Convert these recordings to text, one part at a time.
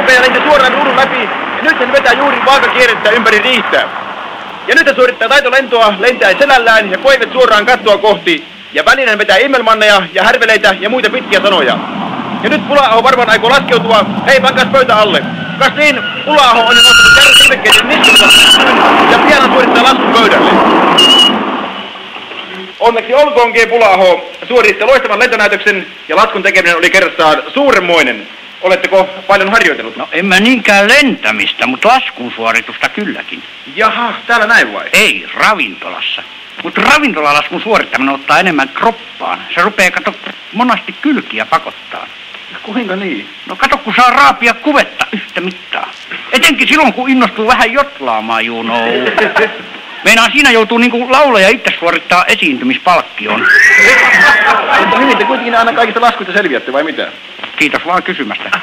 Armeija lensi suoraan ruudun läpi ja nyt hän vetää juuri vaakakierrettä ympäri riihtää. Ja nyt hän suorittaa taitolentoa lentäen selällään ja koivet suoraan kattoa kohti. Ja välillä hän vetää immelmanneja ja härveleitä ja muita pitkiä sanoja. Ja nyt Pula-aho varmaan aikoo laskeutua. Hei, pankaas pöytä alle. Kas niin, Pula-aho on jo nostanut kärrysilmekkeiden niskassa ja pian hän suorittaa laskun pöydälle. Onneksi olkoonkin, Pula-aho suoritti loistavan lentonäytöksen ja laskun tekeminen oli kerrassaan suuremmoinen. Oletteko paljon harjoitellut? No en mä niinkään lentämistä, mutta laskun suoritusta kylläkin. Jaha, täällä näin vai? Ei, ravintolassa. Mutta ravintolalaskun suorittaminen ottaa enemmän kroppaan. Se rupee, kato, monasti kylkiä pakottaa. Kuinka niin? No kato, kun saa raapia kuvetta yhtä mittaa. Etenkin silloin, kun innostuu vähän jotlaamaan, you know. Meinaan siinä joutuu niinku laulaja itse suorittaa esiintymispalkkioon. Mutta hyvin te kuitenkin aina kaikista laskuista selviätte, vai mitä? Kiitos vaan kysymästä.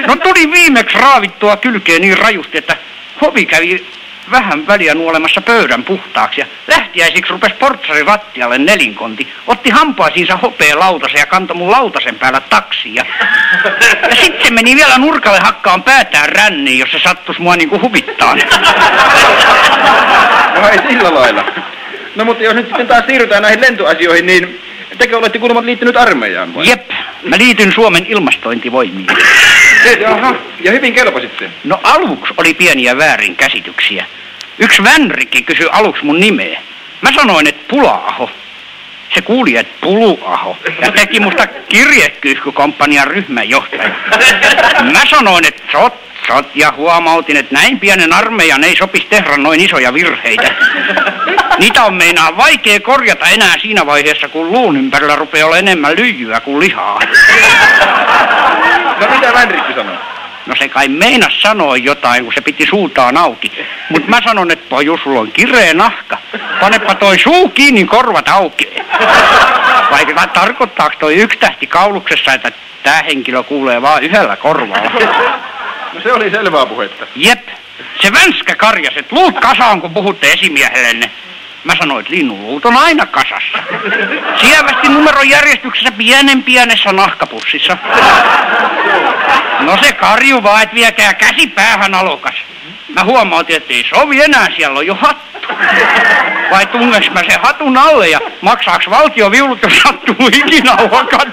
No tuli viimeksi raavittua kylkeen niin rajusti, että hovi kävi vähän väliä nuolemassa pöydän puhtaaksi ja lähtiäisiksi rupesi portsari rattialle nelinkonti. Otti hampaisiinsa hopea lautasen ja kantoi mun lautasen päällä taksiin. Ja sitten meni vielä nurkalle hakkaan päätään ränniin, jos se sattuisi mua niinku huvittaan. No ei sillä lailla. No mutta jos nyt sitten taas siirrytään näihin lentoasioihin, niin tekö olette kuulemma liittynyt armeijaan vai? Jep, mä liityn Suomen ilmastointivoimiin. Jaha, ja hyvin kelpasitte. No aluksi oli pieniä väärinkäsityksiä. Yksi vänrikki kysyi aluksi mun nimeä. Mä sanoin, että Pula-aho. Se kuuli, että Pulu-aho. Ja teki musta kirjekyyhkykomppanian ryhmänjohtaja. Mä sanoin, että sot ja huomautin, että näin pienen armeijan ei sopisi tehdä noin isoja virheitä. Niitä on meinaa vaikea korjata enää siinä vaiheessa, kun luun ympärillä rupeaa olla enemmän lyijyä kuin lihaa. No mitä vänrikki sanoi? No se kai meinas sanoa jotain, kun se piti suutaan auki. Mut mä sanon, että poju, sulla on kireä nahka. Panepa toi suu kiinni, korvat auki. Vai tarkoittaako toi yksi tähti kauluksessa, että tää henkilö kuulee vaan yhdellä korvalla? No se oli selvää puhetta. Jep. Se vänskä karjas, että luut kasaan, kun puhutte esimiehellenne. Mä sanoin, että linnunluut on aina kasassa. Sievästi numeron järjestyksessä pienessä nahkapussissa. No se karju vaan, että viekää käsi päähän alokas. Mä huomautin, että ei sovi enää, siellä on jo hattu. Vai tungeks mä sen hatun alle ja maksaaks valtio viulut, jos sattuu ikinä huokat?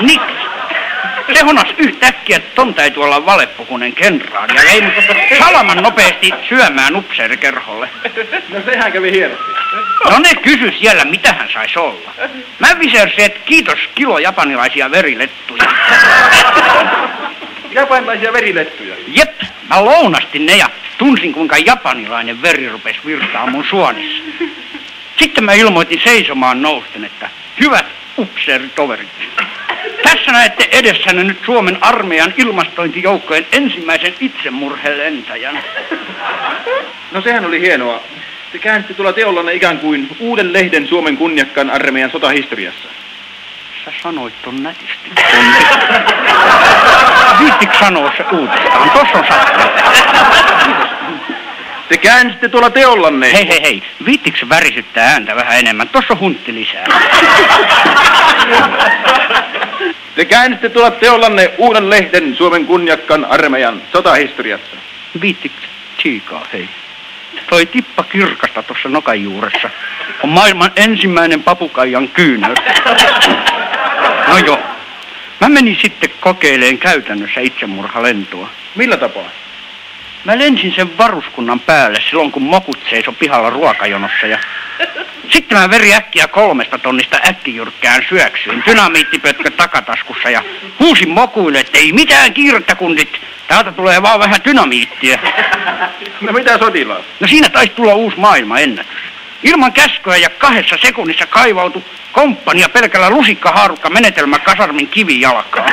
Niks? Se honas yhtäkkiä, että ton täytyy olla valepukunen kenraali ja vei mut salaman nopeasti syömään upseerikerholle. No sehän kävi hienosti. No ne kysy siellä, mitä hän sais olla. Mä visersin, että kiitos kilo japanilaisia verilettuja. Japanilaisia verilettuja? Jep, mä lounastin ne ja tunsin kuinka japanilainen veri rupesi virtaa mun suonissa. Sitten mä ilmoitin seisomaan nousten, että hyvät upseeritoverit. Tässä näette edessänne nyt Suomen armeijan ilmastointijoukkojen ensimmäisen itsemurhelentäjän. No sehän oli hienoa. Te käänsitte tuolla teollanne ikään kuin uuden lehden Suomen kunniakkaan armeijan sotahistoriassa. Sä sanoit ton nätisti. Viittikö sanoa se uudestaan? Tossa on sattunut. Te käänsitte tuolla teollanne. Hei. Viittikö se värisyttää ääntä vähän enemmän? Tossa on huntti lisää. Te käänsitte tuolla teollanne uuden lehden Suomen kunniakkaan armeijan sotahistoriassa. Viittikö tsiikaa, hei. Toi tippa kirkasta tuossa nokan juuressa on maailman ensimmäinen papukaijan kyynel. No joo. Mä menin sitten kokeileen käytännössä itsemurhalentoa. Millä tapaa? Mä lensin sen varuskunnan päälle silloin, kun mokut seiso pihalla ruokajonossa ja sitten mä veri äkkiä 3 tonnista äkkijyrkkään syöksyin, dynamiittipötkö takataskussa ja huusin mokuille, että ei mitään kiirettä kundit, täältä tulee vaan vähän dynamiittia. No mitä sotilaat? No siinä taisi tulla uusi maailmanennätys. Ilman käskyä ja 2 sekunnissa kaivautui komppania pelkällä lusikkahaarukka menetelmä kasarmin kivijalkaan.